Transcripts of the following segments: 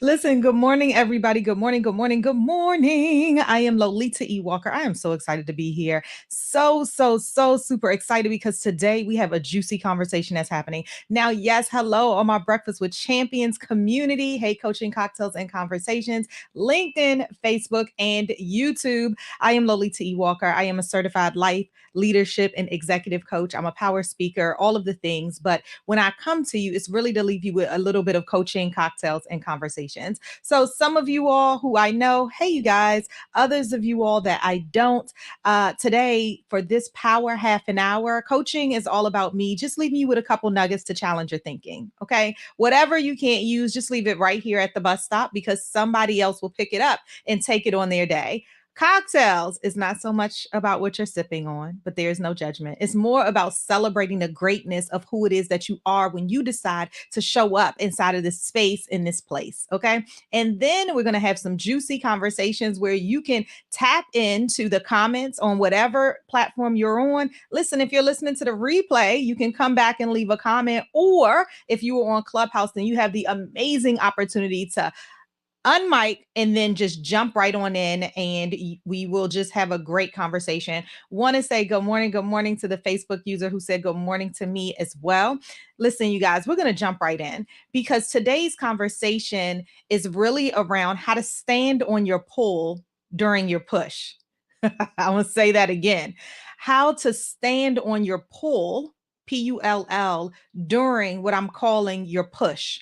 Listen, good morning, everybody. Good morning, good morning, good morning. I am Lolita E. Walker. I am so excited to be here. So super excited because today we have a juicy conversation that's happening. Now, yes, hello on my Breakfast with Champions community. Hey, Coaching Cocktails and Conversations, LinkedIn, Facebook, and YouTube. I am Lolita E. Walker. I am a certified life, leadership, and executive coach. I'm a power speaker, all of the things. But when I come to you, it's really to leave you with a little bit of coaching, cocktails, and conversations. So, some of you all who I know, hey, you guys, others of you all that I don't, today for this power half an hour, coaching is all about me just leaving you with a couple nuggets to challenge your thinking. Okay. Whatever you can't use, just leave it right here at the bus stop because somebody else will pick it up and take it on their day. Cocktails is not so much about what you're sipping on, but there's no judgment. It's more about celebrating the greatness of who it is that you are when you decide to show up inside of this space in this place. Okay. And then we're going to have some juicy conversations where you can tap into the comments on whatever platform you're on. Listen, if you're listening to the replay, you can come back and leave a comment. Or if you were on Clubhouse, then you have the amazing opportunity to unmic and then just jump right on in and we will just have a great conversation. Want to say good morning to the Facebook user who said good morning to me as well. Listen, you guys, we're going to jump right in because today's conversation is really around how to stand on your pull during your push. I want to say that again. How to stand on your pull, Pull, during what I'm calling your push.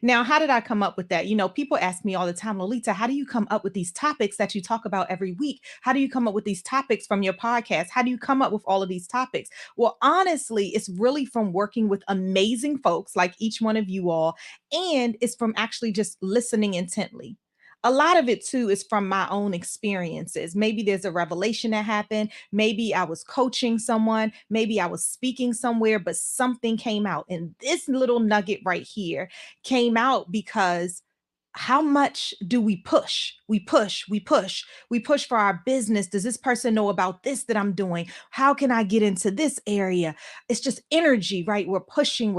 Now, how did I come up with that? People ask me all the time, Lolita, how do you come up with these topics that you talk about every week? How do you come up with these topics from your podcast? How do you come up with all of these topics? Well, honestly, it's really from working with amazing folks like each one of you all, and it's from actually just listening intently. A lot of it too is from my own experiences. Maybe there's a revelation that happened. Maybe I was coaching someone. Maybe I was speaking somewhere, but something came out. And this little nugget right here came out because how much do we push? We push for our business. Does this person know about this that I'm doing? How can I get into this area? It's just energy, right? We're pushing,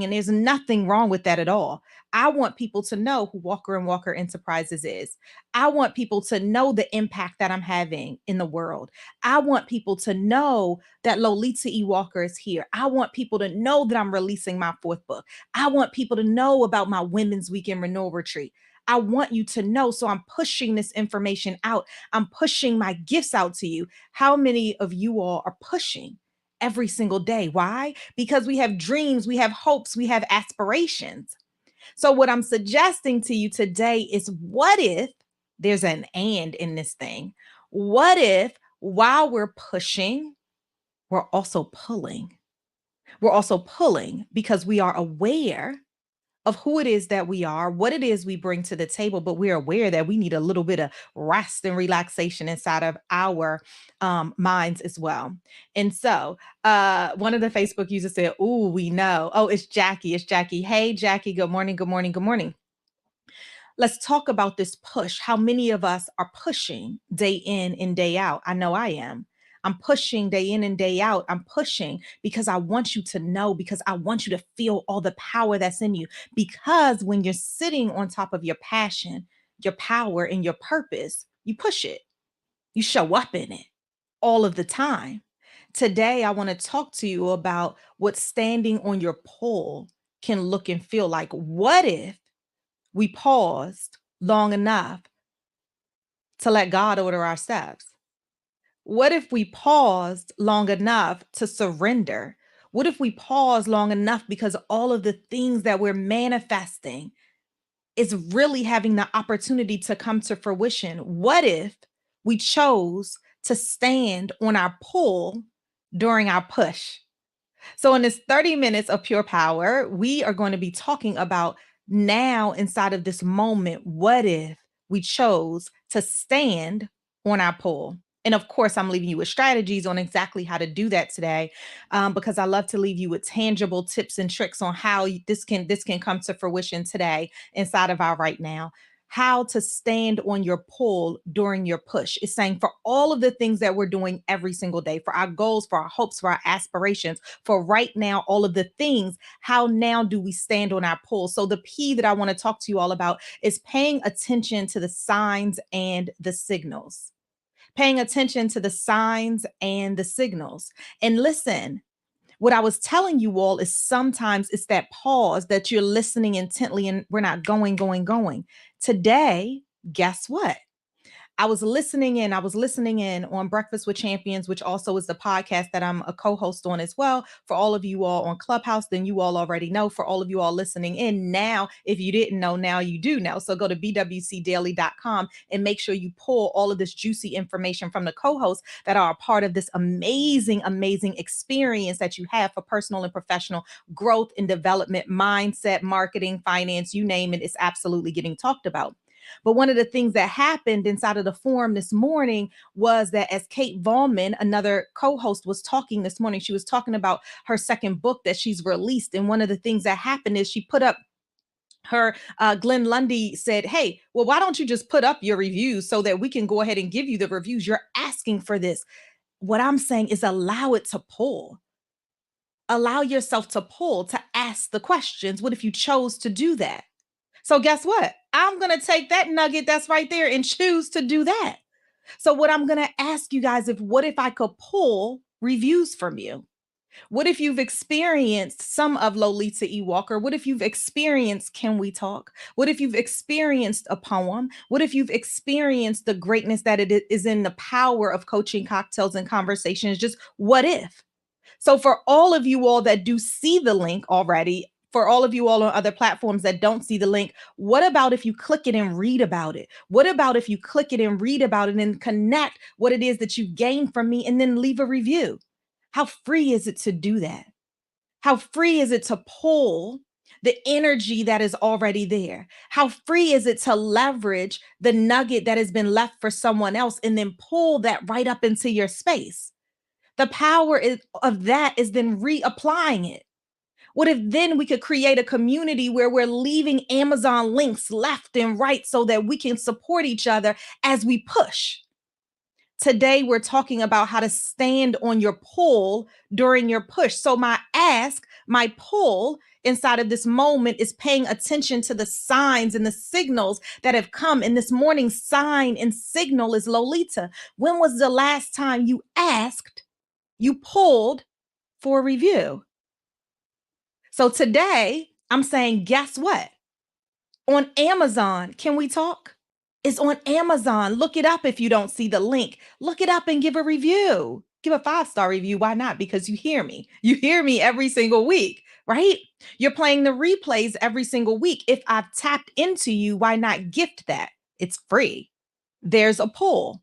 and there's nothing wrong with that at all. I want people to know who Walker and Walker Enterprises is. I want people to know the impact that I'm having in the world. I want people to know that Lolita E. Walker is here. I want people to know that I'm releasing my fourth book. I want people to know about my Women's Weekend Renewal Retreat. I want you to know. So I'm pushing this information out. I'm pushing my gifts out to you. How many of you all are pushing every single day? Why? Because we have dreams, we have hopes, we have aspirations. So, what I'm suggesting to you today is what if there's an and in this thing? What if while we're pushing, we're also pulling? We're also pulling because we are aware of who it is that we are, what it is we bring to the table, but we're aware that we need a little bit of rest and relaxation inside of our minds as well. And so, one of the Facebook users said, "Ooh, we know." Oh, it's Jackie. It's Jackie. Hey, Jackie. Good morning. Good morning. Good morning. Let's talk about this push. How many of us are pushing day in and day out? I know I am. I'm pushing day in and day out. I'm pushing because I want you to know, because I want you to feel all the power that's in you. Because when you're sitting on top of your passion, your power, and your purpose, you push it, you show up in it all of the time. Today, I want to talk to you about what standing on your pole can look and feel like. What if we paused long enough to let God order our steps? What if we paused long enough to surrender? What if we pause long enough because all of the things that we're manifesting is really having the opportunity to come to fruition? What if we chose to stand on our pull during our push? So, in this 30 minutes of pure power, we are going to be talking about now inside of this moment. What if we chose to stand on our pull? And of course, I'm leaving you with strategies on exactly how to do that today, because I love to leave you with tangible tips and tricks on how this can come to fruition today inside of our right now. how to stand on your pull during your push. It's saying for all of the things that we're doing every single day, for our goals, for our hopes, for our aspirations, for right now, all of the things, how now do we stand on our pull? So the P that I want to talk to you all about is paying attention to the signs and the signals. Paying attention to the signs and the signals. And listen, what I was telling you all is sometimes it's that pause that you're listening intently and we're not going. Today, guess what? I was listening in on Breakfast with Champions, which also is the podcast that I'm a co-host on as well. For all of you all on Clubhouse, then you all already know. For all of you all listening in now, if you didn't know, now you do know. So go to bwcdaily.com and make sure you pull all of this juicy information from the co-hosts that are a part of this amazing experience that you have for personal and professional growth and development, mindset, marketing, finance, you name it, it's absolutely getting talked about. But one of the things that happened inside of the forum this morning was that as Kate Vaughman, another co-host, was talking this morning, she was talking about her second book that she's released. And one of the things that happened is she put up her Glenn Lundy said, hey, well, why don't you just put up your reviews so that we can go ahead and give you the reviews? You're asking for this. What I'm saying is allow it to pull. Allow yourself to pull, to ask the questions. What if you chose to do that? So guess what? I'm going to take that nugget that's right there and choose to do that. So what I'm going to ask you guys, what if I could pull reviews from you? What if you've experienced some of Lolita E. Walker? What if you've experienced Can We Talk? What if you've experienced a poem? What if you've experienced the greatness that it is in the power of coaching, cocktails, and conversations? Just what if? So for all of you all that do see the link already, for all of you all on other platforms that don't see the link, what about if you click it and read about it? What about if you click it and read about it and connect what it is that you gained from me and then leave a review? How free is it to do that? How free is it to pull the energy that is already there? How free is it to leverage the nugget that has been left for someone else and then pull that right up into your space? The of that is then reapplying it. What if then we could create a community where we're leaving Amazon links left and right so that we can support each other as we push? Today, we're talking about how to stand on your pull during your push. So, my ask, my pull inside of this moment is paying attention to the signs and the signals that have come. And this morning's sign and signal is Lolita. When was the last time you asked, you pulled for a review? So today I'm saying, guess what? On Amazon, Can We Talk? It's on Amazon. Look it up if you don't see the link. Look it up and give a review. Give a 5-star review. Why not? Because you hear me. You hear me every single week, right? You're playing the replays every single week. If I've tapped into you, why not gift that? It's free. There's a pull.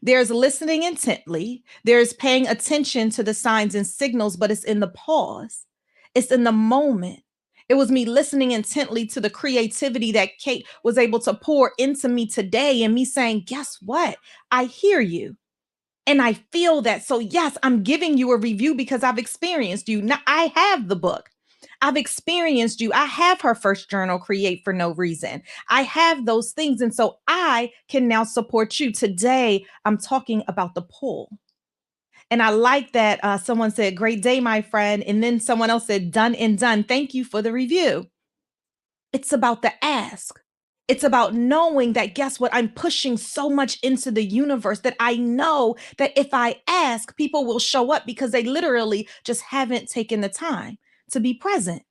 There's listening intently. There's paying attention to the signs and signals, but it's in the pause. It's in the moment. It was me listening intently to the creativity that Kate was able to pour into me today and me saying, guess what? I hear you. And I feel that. So, yes, I'm giving you a review because I've experienced you. Now, I have the book. I've experienced you. I have her first journal, Create for No Reason. I have those things. And so I can now support you. Today, I'm talking about the pull. And I like that someone said, great day, my friend. And then someone else said, done and done. Thank you for the review. It's about the ask. It's about knowing that, guess what? I'm pushing so much into the universe that I know that if I ask, people will show up because they literally just haven't taken the time to be present.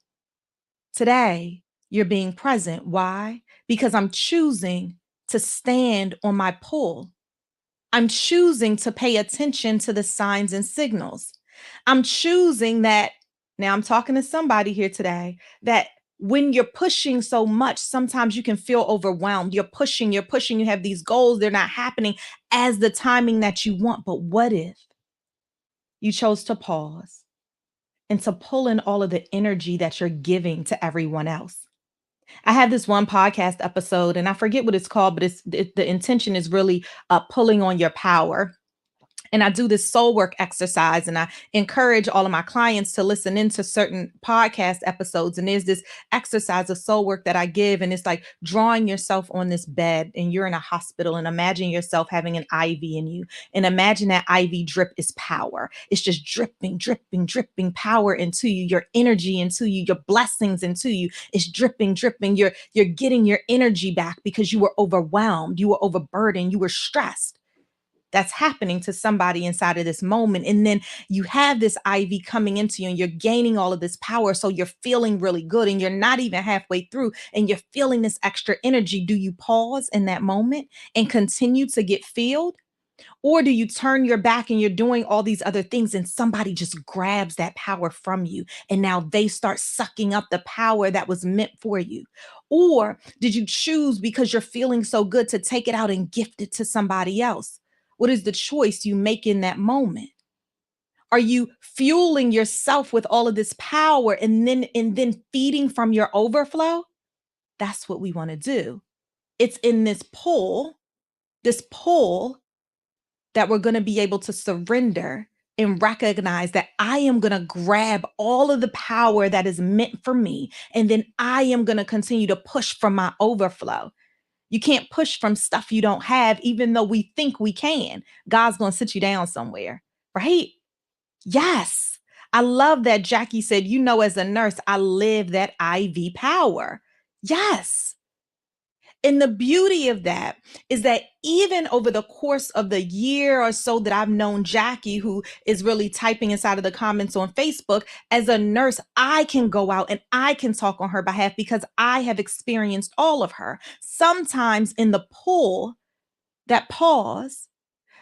Today, you're being present. Why? Because I'm choosing to stand on my pull. I'm choosing to pay attention to the signs and signals. I'm choosing that. Now, I'm talking to somebody here today that when you're pushing so much, sometimes you can feel overwhelmed. You're pushing, you have these goals, they're not happening as the timing that you want. But what if you chose to pause and to pull in all of the energy that you're giving to everyone else? I have this one podcast episode and I forget what it's called, but the intention is really pulling on your power. And I do this soul work exercise, and I encourage all of my clients to listen into certain podcast episodes. And there's this exercise of soul work that I give, and it's like drawing yourself on this bed and you're in a hospital, and imagine yourself having an IV in you, and imagine that IV drip is power. It's just dripping, dripping, dripping power into you, your energy into you, your blessings into you. It's dripping, dripping. You're getting your energy back because you were overwhelmed, you were overburdened, you were stressed. That's happening to somebody inside of this moment. And then you have this IV coming into you and you're gaining all of this power. So you're feeling really good and you're not even halfway through and you're feeling this extra energy. Do you pause in that moment and continue to get filled? Or do you turn your back and you're doing all these other things and somebody just grabs that power from you and now they start sucking up the power that was meant for you? Or did you choose because you're feeling so good to take it out and gift it to somebody else? What is the choice you make in that moment? Are you fueling yourself with all of this power and then feeding from your overflow? That's what we want to do. It's in this pull that we're going to be able to surrender and recognize that I am going to grab all of the power that is meant for me. And then I am going to continue to push from my overflow. You can't push from stuff you don't have, even though we think we can. God's going to sit you down somewhere, right? Yes. I love that Jackie said, as a nurse, I live that IV power. Yes. And the beauty of that is that even over the course of the year or so that I've known Jackie, who is really typing inside of the comments on Facebook, as a nurse, I can go out and I can talk on her behalf because I have experienced all of her. Sometimes in the pull, that pause,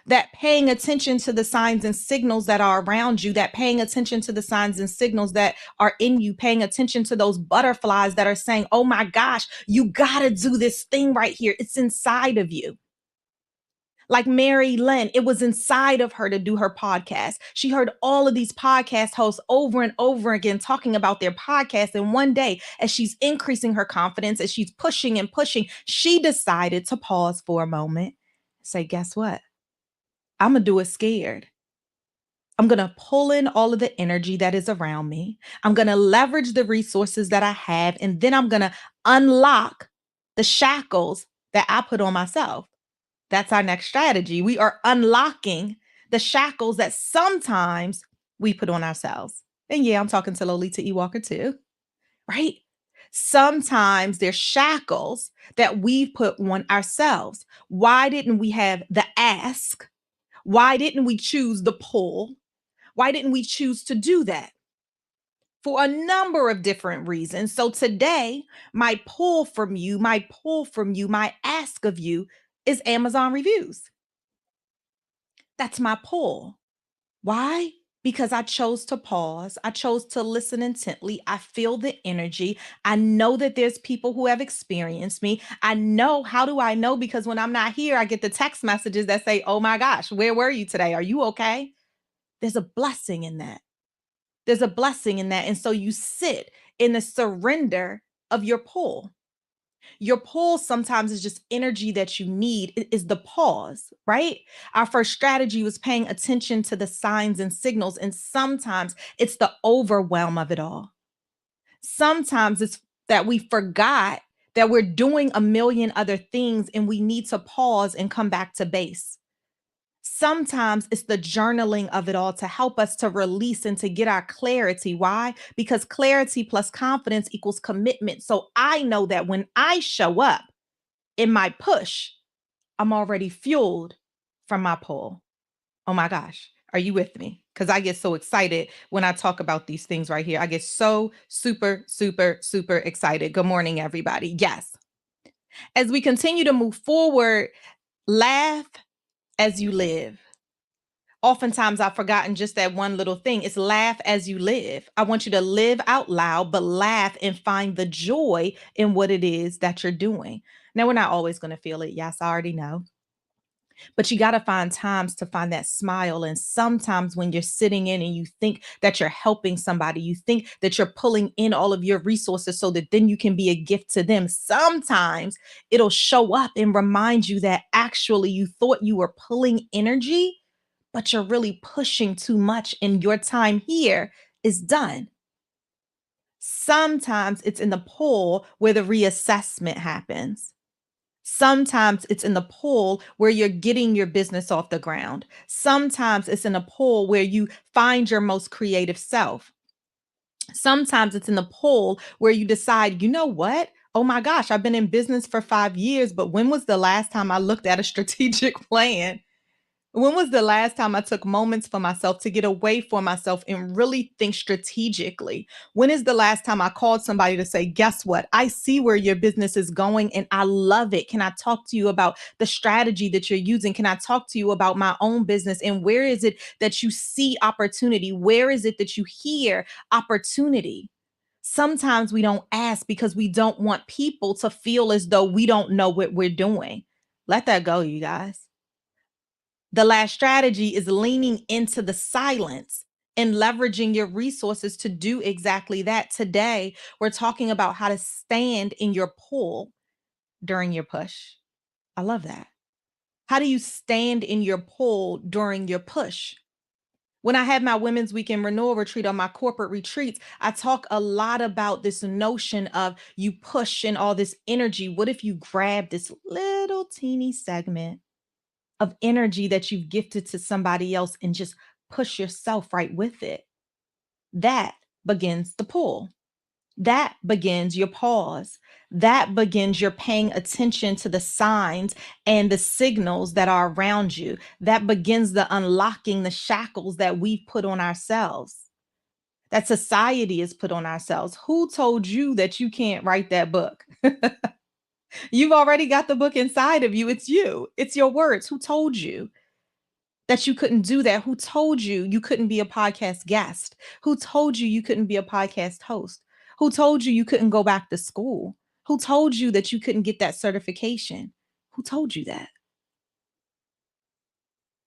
that paying attention to the signs and signals that are around you, that paying attention to the signs and signals that are in you, paying attention to those butterflies that are saying, oh my gosh, you got to do this thing right here. It's inside of you. Like Mary Lynn, it was inside of her to do her podcast. She heard all of these podcast hosts over and over again talking about their podcast. And one day, as she's increasing her confidence, as she's pushing and pushing, she decided to pause for a moment, say, guess what? I'm going to do it scared. I'm going to pull in all of the energy that is around me. I'm going to leverage the resources that I have. And then I'm going to unlock the shackles that I put on myself. That's our next strategy. We are unlocking the shackles that sometimes we put on ourselves. And yeah, I'm talking to Lolita E. Walker too, right? Sometimes there's shackles that we've put on ourselves. Why didn't we have the ask? Why didn't we choose the pull? Why didn't we choose to do that? For a number of different reasons. So today, my ask of you is Amazon reviews. That's my pull. Why? Because I chose to pause. I chose to listen intently. I feel the energy. I know that there's people who have experienced me. I know. How do I know? Because when I'm not here, I get the text messages that say, oh my gosh, where were you today? Are you okay? There's a blessing in that. There's a blessing in that. And so you sit in the surrender of your pull. Your pull sometimes is just energy that you need, is the pause, right? Our first strategy was paying attention to the signs and signals. And sometimes it's the overwhelm of it all. Sometimes it's that we forgot that we're doing a million other things and we need to pause and come back to base. Sometimes it's the journaling of it all to help us to release and to get our clarity. Why? Because clarity plus confidence equals commitment. So I know that when I show up in my push, I'm already fueled from my pull. Oh my gosh. Are you with me? Because I get so excited when I talk about these things right here. I get so super, super, super excited. Good morning, everybody. Yes. As we continue to move forward, laugh as you live. Oftentimes I've forgotten just that one little thing. It's laugh as you live. I want you to live out loud, but laugh and find the joy in what it is that you're doing. Now, we're not always going to feel it. Yes, I already know. But you got to find times to find that smile. And sometimes when you're sitting in and you think that you're helping somebody, you think that you're pulling in all of your resources so that then you can be a gift to them. Sometimes it'll show up and remind you that actually you thought you were pulling energy, but you're really pushing too much and your time here is done. Sometimes it's in the pull where the reassessment happens. Sometimes it's in the pull where you're getting your business off the ground. Sometimes it's in a pull where you find your most creative self. Sometimes it's in the pull where you decide, you know what? Oh my gosh, I've been in business for 5 years, but when was the last time I looked at a strategic plan? When was the last time I took moments for myself to get away for myself and really think strategically? When is the last time I called somebody to say, guess what? I see where your business is going and I love it. Can I talk to you about the strategy that you're using? Can I talk to you about my own business? And where is it that you see opportunity? Where is it that you hear opportunity? Sometimes we don't ask because we don't want people to feel as though we don't know what we're doing. Let that go, you guys. The last strategy is leaning into the silence and leveraging your resources to do exactly that. Today, we're talking about how to stand in your pull during your push. I love that. How do you stand in your pull during your push? When I have my Women's Weekend Renewal Retreat on my corporate retreats, I talk a lot about this notion of you push and all this energy. What if you grab this little teeny segment of energy that you've gifted to somebody else and just push yourself right with it? That begins the pull. That begins your pause. That begins your paying attention to the signs and the signals that are around you. That begins the unlocking the shackles that we've put on ourselves, that society has put on ourselves. Who told you that you can't write that book? You've already got the book inside of you. It's you, it's your words. Who told you that you couldn't do that? Who told you you couldn't be a podcast guest? Who told you you couldn't be a podcast host? Who told you you couldn't go back to school? Who told you that you couldn't get that certification? Who told you that?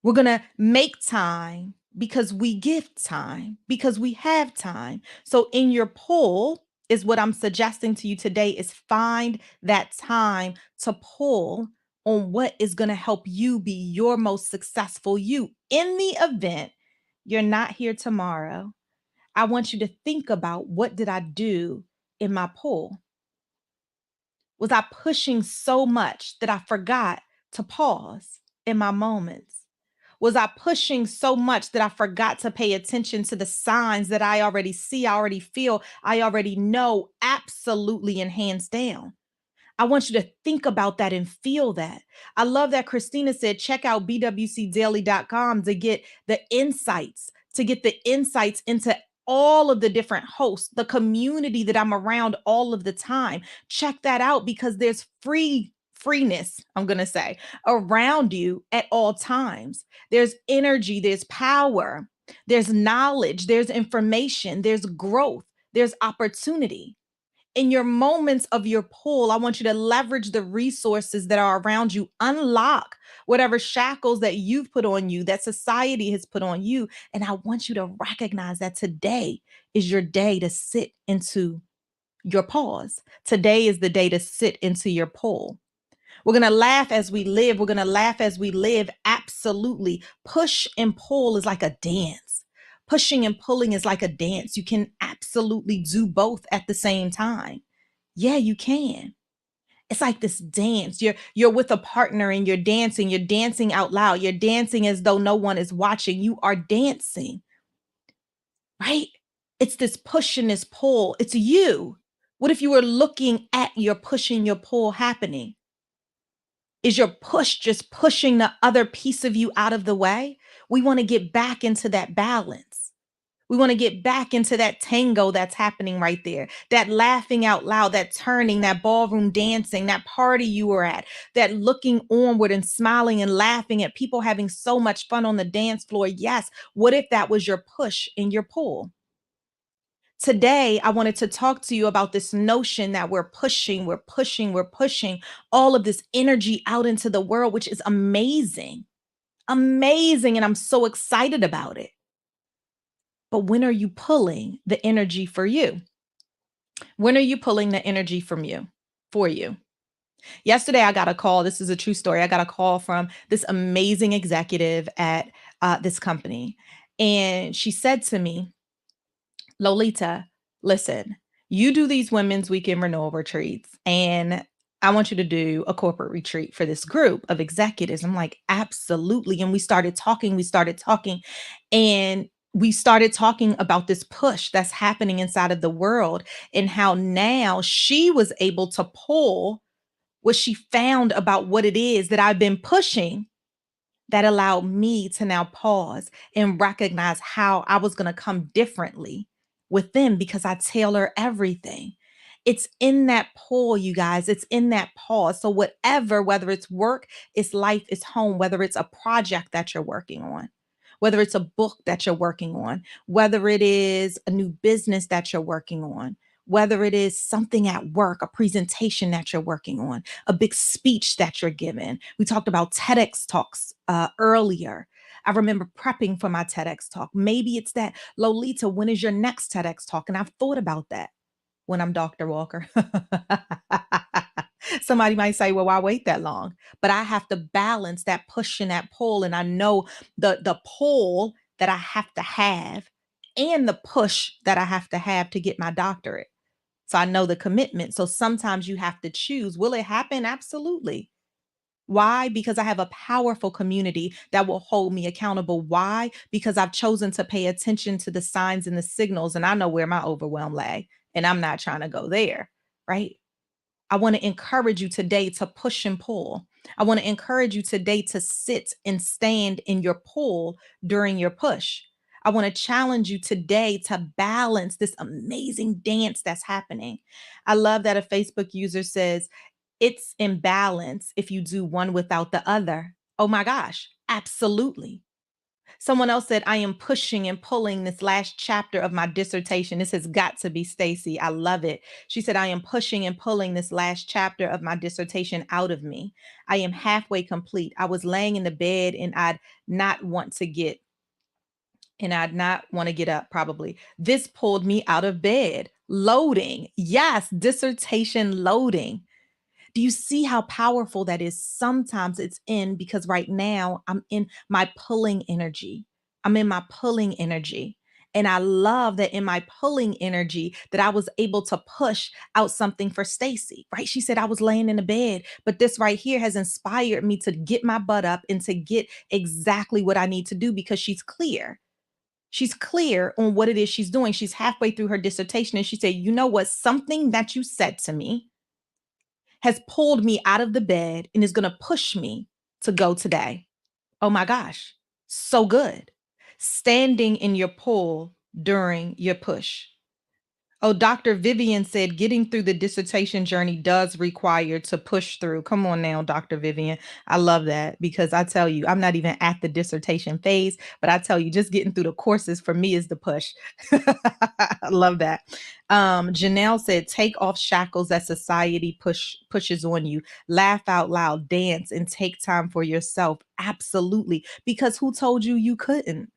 We're going to make time because we give time, because we have time. So in your pull is what I'm suggesting to you today is find that time to pull on what is going to help you be your most successful you. In the event you're not here tomorrow, I want you to think about, what did I do in my pull? Was I pushing so much that I forgot to pause in my moments? Was I pushing so much that I forgot to pay attention to the signs that I already see, I already feel, I already know absolutely and hands down? I want you to think about that and feel that. I love that Christina said, check out bwcdaily.com to get the insights into all of the different hosts, the community that I'm around all of the time. Check that out because there's freeness, I'm going to say, around you at all times. There's energy, there's power, there's knowledge, there's information, there's growth, there's opportunity. In your moments of your pull, I want you to leverage the resources that are around you, unlock whatever shackles that you've put on you, that society has put on you. And I want you to recognize that today is your day to sit into your pause. Today is the day to sit into your pull. We're going to laugh as we live. We're going to laugh as we live. Absolutely. Push and pull is like a dance. Pushing and pulling is like a dance. You can absolutely do both at the same time. Yeah, you can. It's like this dance. You're with a partner and you're dancing out loud. You're dancing as though no one is watching. You are dancing, right? It's this push and this pull. It's you. What if you were looking at your push and your pull happening? Is your push just pushing the other piece of you out of the way? We want to get back into that balance. We want to get back into that tango that's happening right there, that laughing out loud, that turning, that ballroom dancing, that party you were at, that looking onward and smiling and laughing at people having so much fun on the dance floor. Yes. What if that was your push and your pull? Today, I wanted to talk to you about this notion that we're pushing all of this energy out into the world, which is amazing, amazing. And I'm so excited about it. But when are you pulling the energy for you? When are you pulling the energy from you for you? Yesterday, I got a call. This is a true story. I got a call from this amazing executive at this company. And she said to me, Lolita, listen, you do these women's weekend renewal retreats, and I want you to do a corporate retreat for this group of executives. I'm like, absolutely. And and we started talking about this push that's happening inside of the world and how now she was able to pull what she found about what it is that I've been pushing that allowed me to now pause and recognize how I was going to come differently with them because I tailor everything. It's in that pull, you guys. It's in that pause. So, whatever, whether it's work, it's life, it's home, whether it's a project that you're working on, whether it's a book that you're working on, whether it is a new business that you're working on, whether it is something at work, a presentation that you're working on, a big speech that you're giving. We talked about TEDx talks earlier. I remember prepping for my TEDx talk. Maybe it's that, Lolita, when is your next TEDx talk? And I've thought about that when I'm Dr. Walker. Somebody might say, well, why wait that long? But I have to balance that push and that pull. And I know the pull that I have and the push that I have to get my doctorate. So I know the commitment. So sometimes you have to choose. Will it happen? Absolutely. Why? Because I have a powerful community that will hold me accountable. Why? Because I've chosen to pay attention to the signs and the signals, and I know where my overwhelm lay, and I'm not trying to go there, right? I want to encourage you today to push and pull. I want to encourage you today to sit and stand in your pull during your push. I want to challenge you today to balance this amazing dance that's happening. I love that a Facebook user says, it's imbalance if you do one without the other. Oh my gosh, absolutely. Someone else said, I am pushing and pulling this last chapter of my dissertation. This has got to be Stacy. I love it. She said, I am pushing and pulling this last chapter of my dissertation out of me. I am halfway complete. I was laying in the bed not want to get, and I'd not want to get up probably. This pulled me out of bed. Loading. Yes, dissertation loading. Do you see how powerful that is? Sometimes it's in because right now I'm in my pulling energy. I'm in my pulling energy. And I love that in my pulling energy that I was able to push out something for Stacy, right? She said I was laying in the bed, but this right here has inspired me to get my butt up and to get exactly what I need to do because she's clear. She's clear on what it is she's doing. She's halfway through her dissertation and she said, you know what? Something that you said to me has pulled me out of the bed and is going to push me to go today. Oh my gosh, so good. Standing in your pull during your push. Oh, Dr. Vivian said getting through the dissertation journey does require to push through. Come on now, Dr. Vivian. I love that because I tell you, I'm not even at the dissertation phase, but I tell you, just getting through the courses for me is the push. I love that. Janelle said, take off shackles that society pushes on you. Laugh out loud, dance, and take time for yourself. Absolutely. Because who told you you couldn't?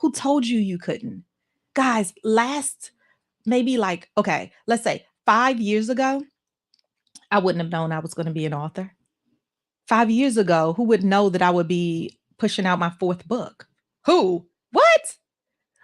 Who told you you couldn't? Guys, maybe like, okay, let's say 5 years ago, I wouldn't have known I was going to be an author. 5 years ago, who would know that I would be pushing out my fourth book? Who? What?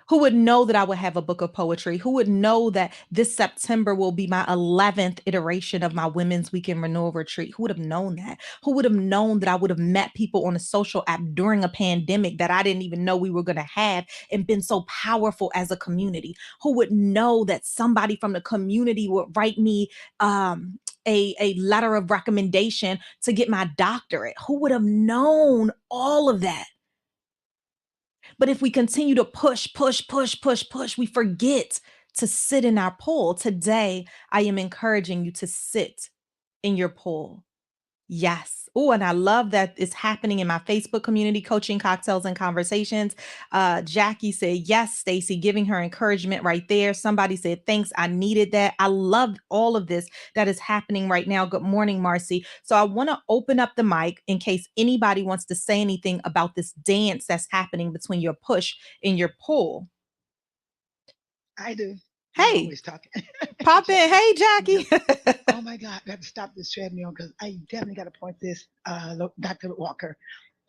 Who would know that I would have a book of poetry? Who would know that this September will be my 11th iteration of my Women's Weekend Renewal Retreat? Who would have known that? Who would have known that I would have met people on a social app during a pandemic that I didn't even know we were going to have and been so powerful as a community? Who would know that somebody from the community would write me a letter of recommendation to get my doctorate? Who would have known all of that? But if we continue to push, we forget to sit in our pull. Today, I am encouraging you to sit in your pull. Yes. Oh, and I love that it's happening in my Facebook community, Coaching Cocktails and Conversations. Jackie said, yes, Stacy, giving her encouragement right there. Somebody said, thanks, I needed that. I love all of this that is happening right now. Good morning, Marcy. So I want to open up the mic in case anybody wants to say anything about this dance that's happening between your push and your pull. I do. I'm Hey, always talking. pop in. Jackie. Hey, Yep. Jackie. Oh my God, I have to stop this treadmill because I definitely got to point this, Dr. Walker.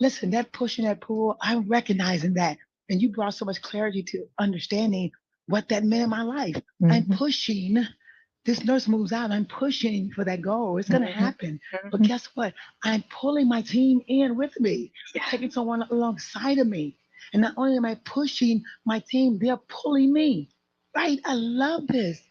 listen, that push in that pool, I'm recognizing that. And you brought so much clarity to understanding what that meant in my life. I'm Mhm. pushing. This nurse moves out. I'm pushing for that goal. It's going to Mhm. happen. But Mhm. guess what? I'm pulling my team in with me, taking someone alongside of me. And not only am I pushing my team, they're pulling me. Right? I love this.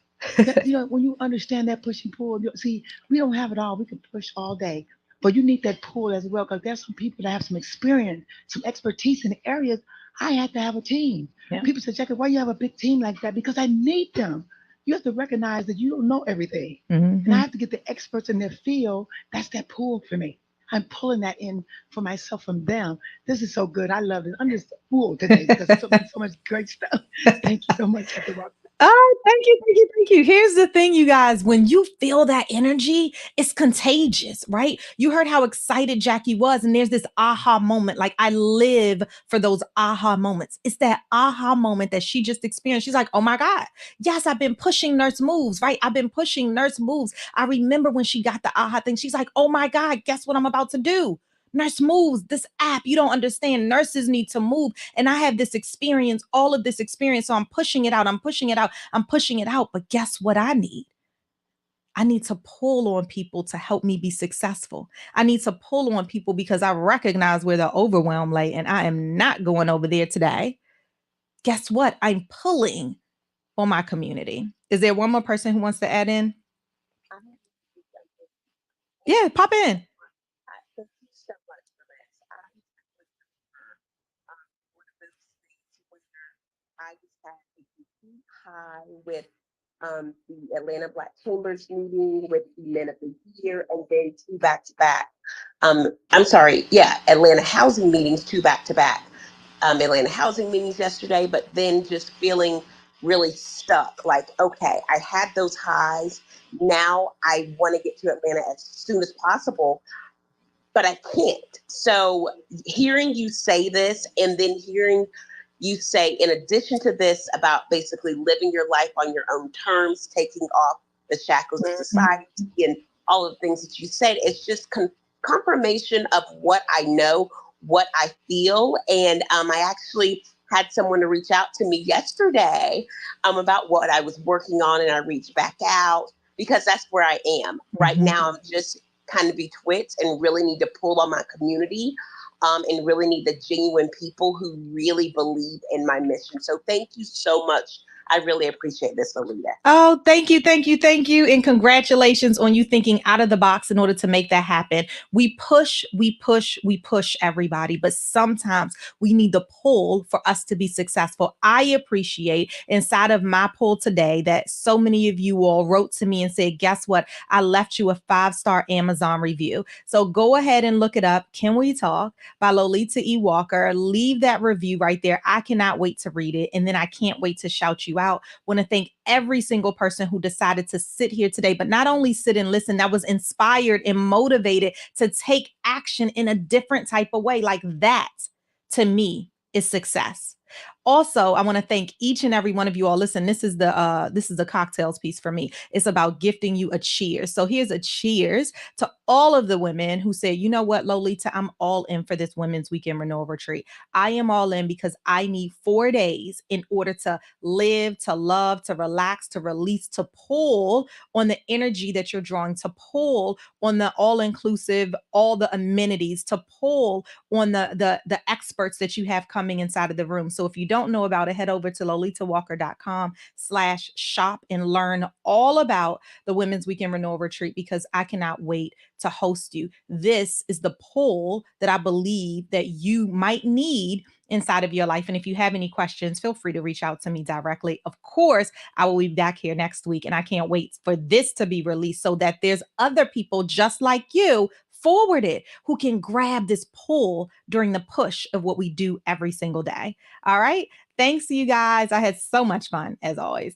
That, when you understand that push and pull, see, we don't have it all. We can push all day, but you need that pull as well because there's some people that have some experience, some expertise in the areas. I had to have a team. Yeah. People say, Jackie, why you have a big team like that? Because I need them. You have to recognize that you don't know everything. And I Mhm. have to get the experts in their field. That's that pull for me. I'm pulling that in for myself from them. This is so good. I love it. I'm just full today because so much great stuff. Thank you so much, Jackie. Oh, thank you, thank you, thank you. Here's the thing, you guys. When you feel that energy, it's contagious, right? You heard how excited Jackie was, and there's this aha moment. Like, I live for those aha moments. It's that aha moment that she just experienced. She's like, oh my God, yes, I've been pushing nurse moves, right? I've been pushing nurse moves. I remember when she got the aha thing. She's like, oh my God, guess what I'm about to do? Nurse moves, this app, you don't understand. Nurses need to move. And I have this experience, all of this experience. So I'm pushing it out. I'm pushing it out. I'm pushing it out. But guess what I need? I need to pull on people to help me be successful. I need to pull on people because I recognize where the overwhelm lay, and I am not going over there today. Guess what? I'm pulling on my community. Is there one more person who wants to add in? Yeah, pop in. High with the Atlanta Black Chambers meeting with the Men of the Year, and then two back to back. I'm sorry, yeah, Atlanta housing meetings, two back to back. Atlanta housing meetings yesterday, but then just feeling really stuck. Like, okay, I had those highs. Now I want to get to Atlanta as soon as possible, but I can't. So hearing you say this and then hearing you say, in addition to this, about basically living your life on your own terms, taking off the shackles of society and all of the things that you said, it's just confirmation of what I know, what I feel. And I actually had someone to reach out to me yesterday about what I was working on, and I reached back out because that's where I am right Mhm. now. I'm just kind of betwixt and really need to pull on my community, and really need the genuine people who really believe in my mission. So thank you so much. I really appreciate this, Alita. Oh, thank you, thank you, thank you. And congratulations on you thinking out of the box in order to make that happen. We push, we push, we push everybody, but sometimes we need the pull for us to be successful. I appreciate inside of my poll today that so many of you all wrote to me and said, guess what? I left you a 5-star Amazon review. So go ahead and look it up. Can We Talk by Lolita E. Walker. Leave that review right there. I cannot wait to read it. And then I can't wait to shout you out. Want to thank every single person who decided to sit here today, but not only sit and listen, that was inspired and motivated to take action in a different type of way. Like that, to me, is success. Also, I want to thank each and every one of you all. Listen, this is the cocktails piece for me. It's about gifting you a cheers. So here's a cheers to all of the women who say, you know what, Lolita, I'm all in for this Women's Weekend Renewal Retreat. I am all in because I need 4 days in order to live, to love, to relax, to release, to pull on the energy that you're drawing, to pull on the all inclusive, all the amenities, to pull on the experts that you have coming inside of the room. So if you don't know about it, head over to lolitawalker.com/shop and learn all about the Women's Weekend Renewal Retreat, because I cannot wait to host you. This is the pull that I believe that you might need inside of your life. And if you have any questions, feel free to reach out to me directly. Of course, I will be back here next week, and I can't wait for this to be released so that there's other people just like you forwarded who can grab this pull during the push of what we do every single day. All right. Thanks to you guys. I had so much fun as always.